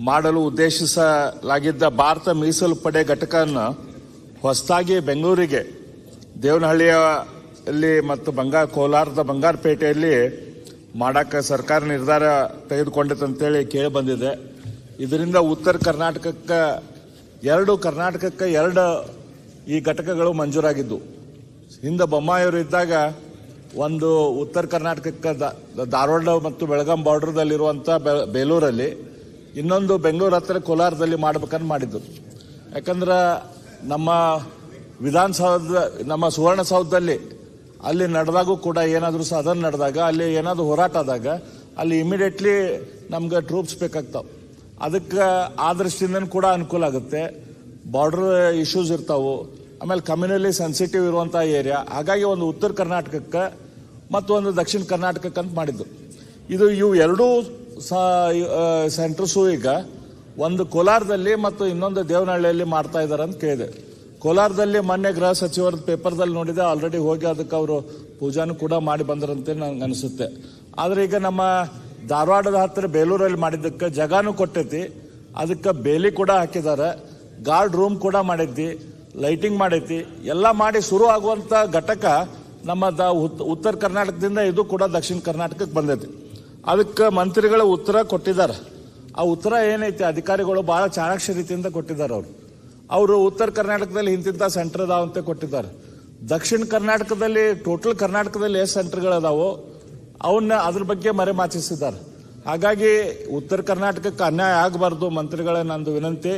ಮಾಡಲು ಉದ್ದೇಶಿಸಲಾಗಿದ್ದ ಭಾರತ ಮೀಸಲು ಪಡೆ ಘಟಕವನ್ನು ಹೊಸದಾಗಿ ಬೆಂಗಳೂರಿಗೆ ದೇವನಹಳ್ಳಿಯಲ್ಲಿ ಮತ್ತು ಕೋಲಾರದ ಬಂಗಾರಪೇಟೆಯಲ್ಲಿ ಮಾಡಕ್ಕೆ ಸರ್ಕಾರ ನಿರ್ಧಾರ ತೆಗೆದುಕೊಂಡಿತಂತೇಳಿ ಕೇಳಿ ಬಂದಿದೆ. ಇದರಿಂದ ಉತ್ತರ ಕರ್ನಾಟಕಕ್ಕೆ ಎರಡು ಈ ಘಟಕಗಳು ಮಂಜೂರಾಗಿದ್ದು, ಹಿಂದೆ ಬೊಮ್ಮಾಯಿಯವರು ಇದ್ದಾಗ ಒಂದು ಉತ್ತರ ಕರ್ನಾಟಕಕ್ಕೆ ಧಾರವಾಡ ಮತ್ತು ಬೆಳಗಾಂ ಬಾರ್ಡರ್ದಲ್ಲಿರುವಂಥ ಬೇಲೂರಲ್ಲಿ, ಇನ್ನೊಂದು ಬೆಂಗಳೂರು ಹತ್ತಿರ ಕೋಲಾರದಲ್ಲಿ ಮಾಡ್ಬೇಕಂತ ಮಾಡಿದ್ದು. ಯಾಕಂದ್ರೆ ನಮ್ಮ ವಿಧಾನಸೌಧ, ನಮ್ಮ ಸುವರ್ಣಸೌಧದಲ್ಲಿ ಅಲ್ಲಿ ನಡೆದಾಗೂ ಕೂಡ ಏನಾದರೂ ಸಾಧನೆ ನಡೆದಾಗ, ಅಲ್ಲಿ ಏನಾದರೂ ಹೋರಾಟ ಆದಾಗ ಅಲ್ಲಿ ಇಮಿಡಿಯೇಟ್ಲಿ ನಮ್ಗೆ ಟ್ರೂಪ್ಸ್ ಬೇಕಾಗ್ತಾವೆ. ಅದಕ್ಕೆ ಆ ದೃಷ್ಟಿಯಿಂದ ಕೂಡ ಅನುಕೂಲ ಆಗುತ್ತೆ. ಬಾರ್ಡರ್ ಇಶ್ಯೂಸ್ ಇರ್ತಾವೆ, ಆಮೇಲೆ ಕಮ್ಯುನಲಿ ಸೆನ್ಸಿಟಿವ್ ಇರುವಂಥ ಏರಿಯಾ. ಹಾಗಾಗಿ ಒಂದು ಉತ್ತರ ಕರ್ನಾಟಕಕ್ಕೆ ಮತ್ತು ಒಂದು ದಕ್ಷಿಣ ಕರ್ನಾಟಕಕ್ಕೆ ಅಂತ ಮಾಡಿದ್ದು. ಇವು ಎರಡೂ ಸೆಂಟರ್ಸು ಈಗ ಒಂದು ಕೋಲಾರದಲ್ಲಿ ಮತ್ತು ಇನ್ನೊಂದು ದೇವನಹಳ್ಳಿಯಲ್ಲಿ ಮಾಡ್ತಾ ಇದ್ದಾರೆ ಅಂತ ಕೇಳಿದೆ. ಕೋಲಾರದಲ್ಲಿ ಮೊನ್ನೆ ಗೃಹ ಸಚಿವರ ಪೇಪರ್ದಲ್ಲಿ ನೋಡಿದೆ, ಆಲ್ರೆಡಿ ಹೋಗಿ ಅದಕ್ಕೆ ಅವರು ಪೂಜಾನು ಕೂಡ ಮಾಡಿ ಬಂದರಂತೆ ನನಗೆ ಅನಿಸುತ್ತೆ. ಆದರೆ ಈಗ ನಮ್ಮ ಧಾರವಾಡದ ಹತ್ತಿರ ಬೇಲೂರಲ್ಲಿ ಮಾಡಿದ್ದಕ್ಕೆ ಜಾಗನೂ ಕೊಟ್ಟೈತಿ, ಅದಕ್ಕೆ ಬೇಲಿ ಕೂಡ ಹಾಕಿದ್ದಾರೆ, ಗಾರ್ಡ್ ರೂಮ್ ಕೂಡ ಮಾಡೈತಿ, ಲೈಟಿಂಗ್ ಮಾಡೈತಿ, ಎಲ್ಲ ಮಾಡಿ ಶುರು ಆಗುವಂಥ ಘಟಕ ನಮ್ಮ ಉತ್ತರ ಕರ್ನಾಟಕದಿಂದ ಇದು ಕೂಡ ದಕ್ಷಿಣ ಕರ್ನಾಟಕಕ್ಕೆ ಬಂದೈತಿ. ಅದಕ್ಕೆ ಮಂತ್ರಿಗಳು ಉತ್ತರ ಕೊಟ್ಟಿದ್ದಾರೆ. ಆ ಉತ್ತರ ಏನೈತಿ ಅಧಿಕಾರಿಗಳು ಬಹಳ ಚಾಣಾಕ್ಷ ರೀತಿಯಿಂದ ಕೊಟ್ಟಿದ್ದಾರೆ. ಅವರು ಉತ್ತರ ಕರ್ನಾಟಕದಲ್ಲಿ ಇಂತಿಂಥ ಸೆಂಟರ್ ಅದಾವಂತೆ ಕೊಟ್ಟಿದ್ದಾರೆ. ದಕ್ಷಿಣ ಕರ್ನಾಟಕದಲ್ಲಿ ಟೋಟಲ್ ಕರ್ನಾಟಕದಲ್ಲಿ ಎಷ್ಟು ಸೆಂಟರ್ಗಳದಾವೋ ಅವನ್ನ ಅದ್ರ ಬಗ್ಗೆ ಮರೆಮಾಚಿಸಿದ್ದಾರೆ. ಹಾಗಾಗಿ ಉತ್ತರ ಕರ್ನಾಟಕಕ್ಕೆ ಅನ್ಯಾಯ ಆಗಬಾರ್ದು. ಮಂತ್ರಿಗಳೇ ನಂದು ವಿನಂತಿ,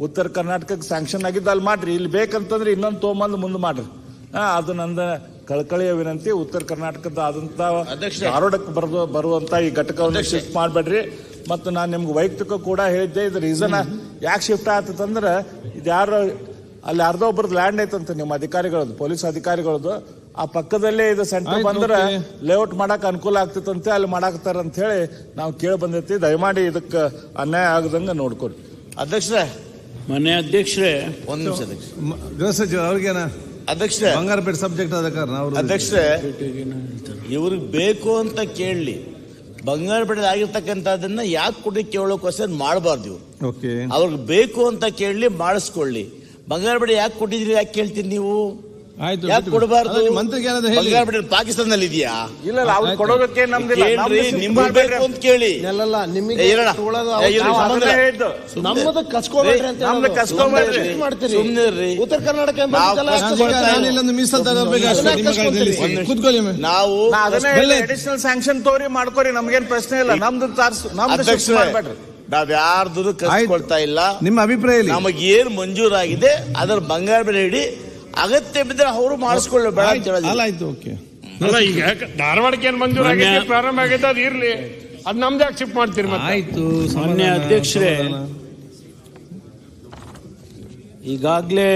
ಉತ್ತರ ಕರ್ನಾಟಕಕ್ಕೆ ಸ್ಯಾಂಕ್ಷನ್ ಆಗಿದ್ದು ಅಲ್ಲಿ ಮಾಡ್ರಿ, ಇಲ್ಲಿ ಬೇಕಂತಂದ್ರೆ ಇನ್ನೊಂದು ತೊಗೊಂಬಂದು ಮುಂದೆ ಮಾಡ್ರಿ. ಅದು ನಂದು ಕಳಕಳಿಯ ವಿನಂತಿ. ಉತ್ತರ ಕರ್ನಾಟಕದ ಆದಂತ ಧಾರವಾಡಕ್ಕೆ ಬರುವಂತ ಈ ಘಟಕವನ್ನು ಶಿಫ್ಟ್ ಮಾಡಬೇಡ್ರಿ. ಮತ್ತು ನಾನು ನಿಮ್ಗೆ ವೈಯಕ್ತಿಕ ಕೂಡ ಹೇಳಿದ್ದೆ, ಇದು ರೀಸನ್ ಯಾಕೆ ಶಿಫ್ಟ್ ಆಗ್ತದಂದ್ರೆ ಇದು ಅಲ್ಲಿ ಒಬ್ಬರದ್ದು ಲ್ಯಾಂಡ್ ಐತಂತ ನಿಮ್ಮ ಅಧಿಕಾರಿಗಳದ್ದು, ಪೊಲೀಸ್ ಅಧಿಕಾರಿಗಳದ್ದು. ಆ ಪಕ್ಕದಲ್ಲೇ ಇದು ಸೆಂಟರ್ ಬಂದ್ರೆ ಲೇಔಟ್ ಮಾಡಕ್ ಅನುಕೂಲ ಆಗ್ತಿತ್ತಂತೆ, ಅಲ್ಲಿ ಮಾಡಾಕ್ತಾರ ಅಂತ ಹೇಳಿ ನಾವು ಕೇಳಿ ಬಂದೈತಿ. ದಯಮಾಡಿ ಇದಕ್ಕೆ ಅನ್ಯಾಯ ಆಗದಂಗ ನೋಡ್ಕೊಡಿ. ಅಧ್ಯಕ್ಷರೇ, ಮನೆ ಅಧ್ಯಕ್ಷರೇ, ಒಂದು ನಿಮಿಷ ಅಧ್ಯಕ್ಷ. ಗೃಹ ಸಚಿವ ಅವ್ರಿಗೇನ ಅಧ್ಯಕ್ಷರೇ, ಬಂಗಾರಪೇಟೆ ಸಬ್ಜೆಕ್ಟ್ ಆದ ಕಾರಣ ಅಧ್ಯಕ್ಷರೇ ಇವ್ರಿಗೆ ಬೇಕು ಅಂತ ಕೇಳಲಿ. ಬಂಗಾರಪೇಟೆ ಆಗಿರ್ತಕ್ಕಂಥದನ್ನ ಯಾಕೆ ಕೊಡಿ ಕೇಳೋಕೋಸ್ಕರ ಮಾಡಬಾರ್ದು. ಅವ್ರಿಗೆ ಬೇಕು ಅಂತ ಕೇಳಲಿ, ಮಾಡಿಸ್ಕೊಳ್ಳಿ. ಬಂಗಾರಪೇಟೆ ಯಾಕೆ ಕೊಟ್ಟಿದ್ರಿ ಯಾಕೆ ಕೇಳ್ತೀರಿ ನೀವು? ಯಾಕೆ ಕೊಡಬಾರ್ದು? ಬಂಗಾರಪೇಟೆ ಪಾಕಿಸ್ತಾನದಲ್ಲಿ ಇದೆಯಾ? ಇಲ್ಲ, ಅವ್ರು ಕೊಡೋದಕ್ಕೆ ನಿಮ್ಗೆ ಬೇಕು ಅಂತ ಕೇಳಿ. ಉತ್ತರ ಕರ್ನಾಟಕ ನಾವು ಅಡಿಷನಲ್ ಸ್ಯಾಂಕ್ಷನ್ ತೋರಿ ಮಾಡ್ಕೋರಿ, ನಮ್ಗೇನ್ ಪ್ರಶ್ನೆ ಇಲ್ಲ. ನಮ್ದು ನಾವ್ ಯಾರ್ದು ಕಳ್ಸಿಕೊಳ್ತಾ ಇಲ್ಲ. ನಿಮ್ಮ ಅಭಿಪ್ರಾಯ ನಮಗೆ ಏನ್ ಮಂಜೂರಾಗಿದೆ ಅದರ ಬಂಗಾರಪೇಟೆ ಇಡಿ, ಅಗತ್ಯ ಬಿದ್ದರೆ ಅವರು ಮಾಡಿಸ್ಕೊಳ್ಳಿ. ಬೇಡ ಅಂತ ಹೇಳೋದು. ಈಗ ಧಾರವಾಡಕ್ಕೆ ಏನ್ ಮಂಜೂರಾಗಿದೆ, ಪ್ರಾರಂಭ ಆಗೈತೆ, ಅದು ಇರ್ಲಿ, ಅದ್ ನಮ್ದು ಯಾಕೆ ಶಿಫ್ಟ್ ಮಾಡ್ತೀರಿ? ಆಯ್ತು. ಮಾನ್ಯ ಅಧ್ಯಕ್ಷರೇ, ಈಗಾಗಲೇ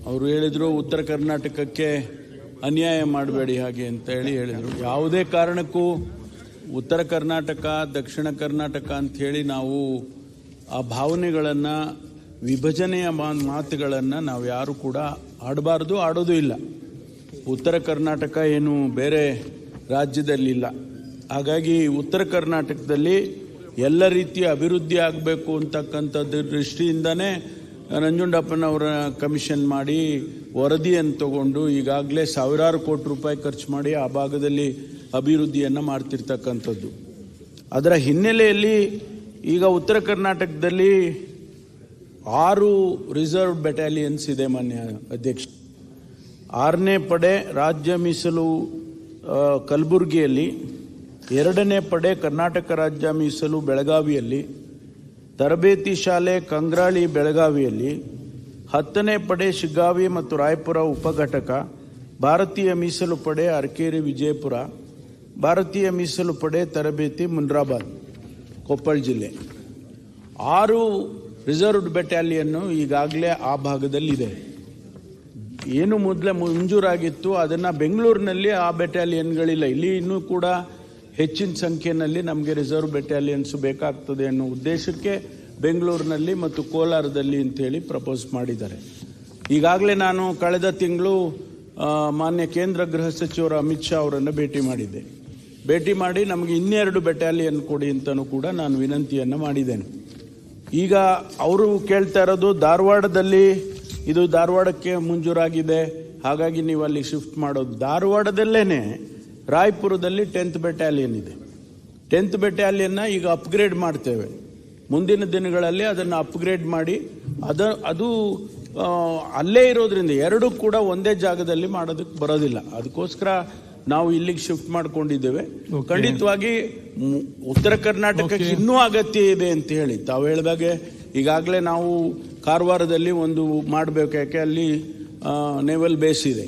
ಅವರು ಹೇಳಿದ್ರು ಉತ್ತರ ಕರ್ನಾಟಕಕ್ಕೆ ಅನ್ಯಾಯ ಮಾಡಬೇಡಿ ಹಾಗೆ ಅಂತ ಹೇಳಿದ್ರು. ಯಾವುದೇ ಕಾರಣಕ್ಕೂ ಉತ್ತರ ಕರ್ನಾಟಕ ದಕ್ಷಿಣ ಕರ್ನಾಟಕ ಅಂತ ಹೇಳಿ ನಾವು ಆ ಭಾವನೆಗಳನ್ನು, ವಿಭಜನೆಯ ಮಾತುಗಳನ್ನು ನಾವು ಯಾರು ಕೂಡ ಆಡಬಾರ್ದು, ಆಡೋದು ಇಲ್ಲ. ಉತ್ತರ ಕರ್ನಾಟಕ ಏನು ಬೇರೆ ರಾಜ್ಯದಲ್ಲಿಲ್ಲ. ಹಾಗಾಗಿ ಉತ್ತರ ಕರ್ನಾಟಕದಲ್ಲಿ ಎಲ್ಲ ರೀತಿಯ ಅಭಿವೃದ್ಧಿ ಆಗಬೇಕು ಅಂತಕ್ಕಂಥದ್ದು ದೃಷ್ಟಿಯಿಂದನೇ ನಂಜುಂಡಪ್ಪನವರ ಕಮಿಷನ್ ಮಾಡಿ ವರದಿಯನ್ನು ತಗೊಂಡು ಈಗಾಗಲೇ ಸಾವಿರಾರು ಕೋಟಿ ರೂಪಾಯಿ ಖರ್ಚು ಮಾಡಿ ಆ ಭಾಗದಲ್ಲಿ ಅಭಿವೃದ್ಧಿಯನ್ನು ಮಾಡ್ತಿರ್ತಕ್ಕಂಥದ್ದು. ಅದರ ಹಿನ್ನೆಲೆಯಲ್ಲಿ ಈಗ ಉತ್ತರ ಕರ್ನಾಟಕದಲ್ಲಿ 6 ರಿಸರ್ವ್ ಬೆಟಾಲಿಯನ್ಸ್ ಇದೆ. ಮಾನ್ಯ ಅಧ್ಯಕ್ಷ, 6ನೇ ಪಡೆ ರಾಜ್ಯ ಮೀಸಲು ಕಲಬುರಗಿಯಲ್ಲಿ, 2ನೇ ಪಡೆ ಕರ್ನಾಟಕ ರಾಜ್ಯ ಮೀಸಲು ಬೆಳಗಾವಿಯಲ್ಲಿ, ತರಬೇತಿ ಶಾಲೆ ಕಂಗ್ರಾಳಿ ಬೆಳಗಾವಿಯಲ್ಲಿ, 10ನೇ ಪಡೆ ಶಿಗ್ಗಾವಿ ಮತ್ತು ರಾಯಪುರ ಉಪಘಟಕ, ಭಾರತೀಯ ಮೀಸಲು ಪಡೆ ಅರಕೇರಿ ವಿಜಯಪುರ, ಭಾರತೀಯ ಮೀಸಲು ಪಡೆ ತರಬೇತಿ ಮುನ್ರಾಬಾದ್ ಕೊಪ್ಪಳ ಜಿಲ್ಲೆ. 6 ರಿಸರ್ವ್ಡ್ ಬೆಟಾಲಿಯನ್ನು ಈಗಾಗಲೇ ಆ ಭಾಗದಲ್ಲಿದೆ. ಏನು ಮೊದಲೇ ಮಂಜೂರಾಗಿತ್ತು ಅದನ್ನು ಬೆಂಗಳೂರಿನಲ್ಲಿ ಆ ಬೆಟಾಲಿಯನ್ಗಳಿಲ್ಲ. ಇಲ್ಲಿ ಇನ್ನೂ ಕೂಡ ಹೆಚ್ಚಿನ ಸಂಖ್ಯೆಯಲ್ಲಿ ನಮಗೆ ರಿಸರ್ವ್ ಬೆಟಾಲಿಯನ್ಸ್ ಬೇಕಾಗ್ತದೆ ಅನ್ನೋ ಉದ್ದೇಶಕ್ಕೆ ಬೆಂಗಳೂರಿನಲ್ಲಿ ಮತ್ತು ಕೋಲಾರದಲ್ಲಿ ಅಂತೇಳಿ ಪ್ರಪೋಸ್ ಮಾಡಿದ್ದಾರೆ. ಈಗಾಗಲೇ ನಾನು ಕಳೆದ ತಿಂಗಳು ಮಾನ್ಯ ಕೇಂದ್ರ ಗೃಹ ಸಚಿವರು ಅಮಿತ್ ಶಾ ಅವರನ್ನು ಭೇಟಿ ಮಾಡಿದ್ದೆ. ಭೇಟಿ ಮಾಡಿ ನಮಗೆ ಇನ್ನೆರಡು ಬೆಟಾಲಿಯನ್ ಕೊಡಿ ಅಂತಲೂ ಕೂಡ ನಾನು ವಿನಂತಿಯನ್ನು ಮಾಡಿದ್ದೇನೆ. ಈಗ ಅವರು ಕೇಳ್ತಾ ಇರೋದು ಧಾರವಾಡದಲ್ಲಿ ಇದು ಧಾರವಾಡಕ್ಕೆ ಮಂಜೂರಾಗಿದೆ, ಹಾಗಾಗಿ ನೀವು ಅಲ್ಲಿ ಶಿಫ್ಟ್ ಮಾಡೋದು. ಧಾರವಾಡದಲ್ಲೇನೆ ರಾಯಪುರದಲ್ಲಿ 10th ಬೆಟಾಲಿಯನ್ ಇದೆ. 10th ಬೆಟಾಲಿಯನ್ನ ಈಗ ಅಪ್ಗ್ರೇಡ್ ಮಾಡ್ತೇವೆ. ಮುಂದಿನ ದಿನಗಳಲ್ಲಿ ಅದನ್ನು ಅಪ್ಗ್ರೇಡ್ ಮಾಡಿ ಅದು ಅಲ್ಲೇ ಇರೋದ್ರಿಂದ ಎರಡೂ ಕೂಡ ಒಂದೇ ಜಾಗದಲ್ಲಿ ಮಾಡೋದಕ್ಕೆ ಬರೋದಿಲ್ಲ. ಅದಕ್ಕೋಸ್ಕರ ನಾವು ಇಲ್ಲಿಗೆ ಶಿಫ್ಟ್ ಮಾಡ್ಕೊಂಡಿದ್ದೇವೆ. ಖಂಡಿತವಾಗಿ ಉತ್ತರ ಕರ್ನಾಟಕಕ್ಕೆ ಇನ್ನೂ ಅಗತ್ಯ ಇದೆ ಅಂತ ಹೇಳಿ ತಾವು ಹೇಳಿದಾಗೆ ಈಗಾಗಲೇ ನಾವು ಕಾರವಾರದಲ್ಲಿ ಒಂದು ಮಾಡಬೇಕು, ಯಾಕೆ ಅಲ್ಲಿ ನೇವಲ್ ಬೇಸ್ ಇದೆ,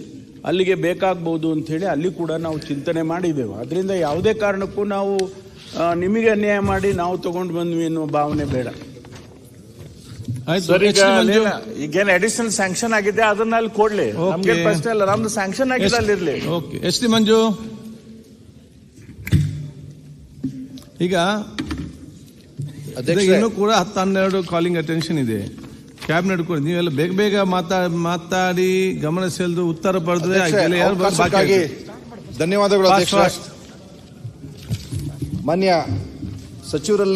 ಅಲ್ಲಿಗೆ ಬೇಕಾಗಬಹುದು ಅಂತ ಹೇಳಿ ಅಲ್ಲಿ ಕೂಡ ನಾವು ಚಿಂತನೆ ಮಾಡಿದ್ದೇವೆ. ಅದರಿಂದ ಯಾವುದೇ ಕಾರಣಕ್ಕೂ ನಾವು ನಿಮಗೆ ಅನ್ಯಾಯ ಮಾಡಿ ನಾವು ತಗೊಂಡು ಬಂದ್ವಿ ಎನ್ನುವ ಭಾವನೆ ಬೇಡ. ಸರ್, ಈಗೇನು ಅಡಿಷನಲ್ ಸ್ಯಾಂಕ್ಷನ್ ಆಗಿದೆ ಅದನ್ನ ಅಲ್ಲಿ ಕೊಡ್ಲಿ, ನಮ್ಗೆ ಪ್ರಶ್ನೆ ಇಲ್ಲ. ನಮ್ದು ಸ್ಯಾಂಕ್ಷನ್ ಆಗಿದೆ ಅಲ್ಲಿ ಇರ್ಲಿ. ಓಕೆ, ಎಸ್ ಟಿ ಮಂಜು, ಈಗ ಇನ್ನೂ ಕೂಡ 10-12 ಕಾಲಿಂಗ್ ಅಟೆನ್ಷನ್ ಇದೆ. ಕ್ಯಾಬಿನೆಟ್ ಕೂಡ ನೀವೆಲ್ಲ ಬೇಗ ಬೇಗ ಮಾತಾಡಿ ಗಮನ ಸೆಳೆದು ಉತ್ತರ ಪಡೆದ್ರೆ ಧನ್ಯವಾದಗಳು. ಮಾನ್ಯ ಸಚಿವರಲ್ಲಿ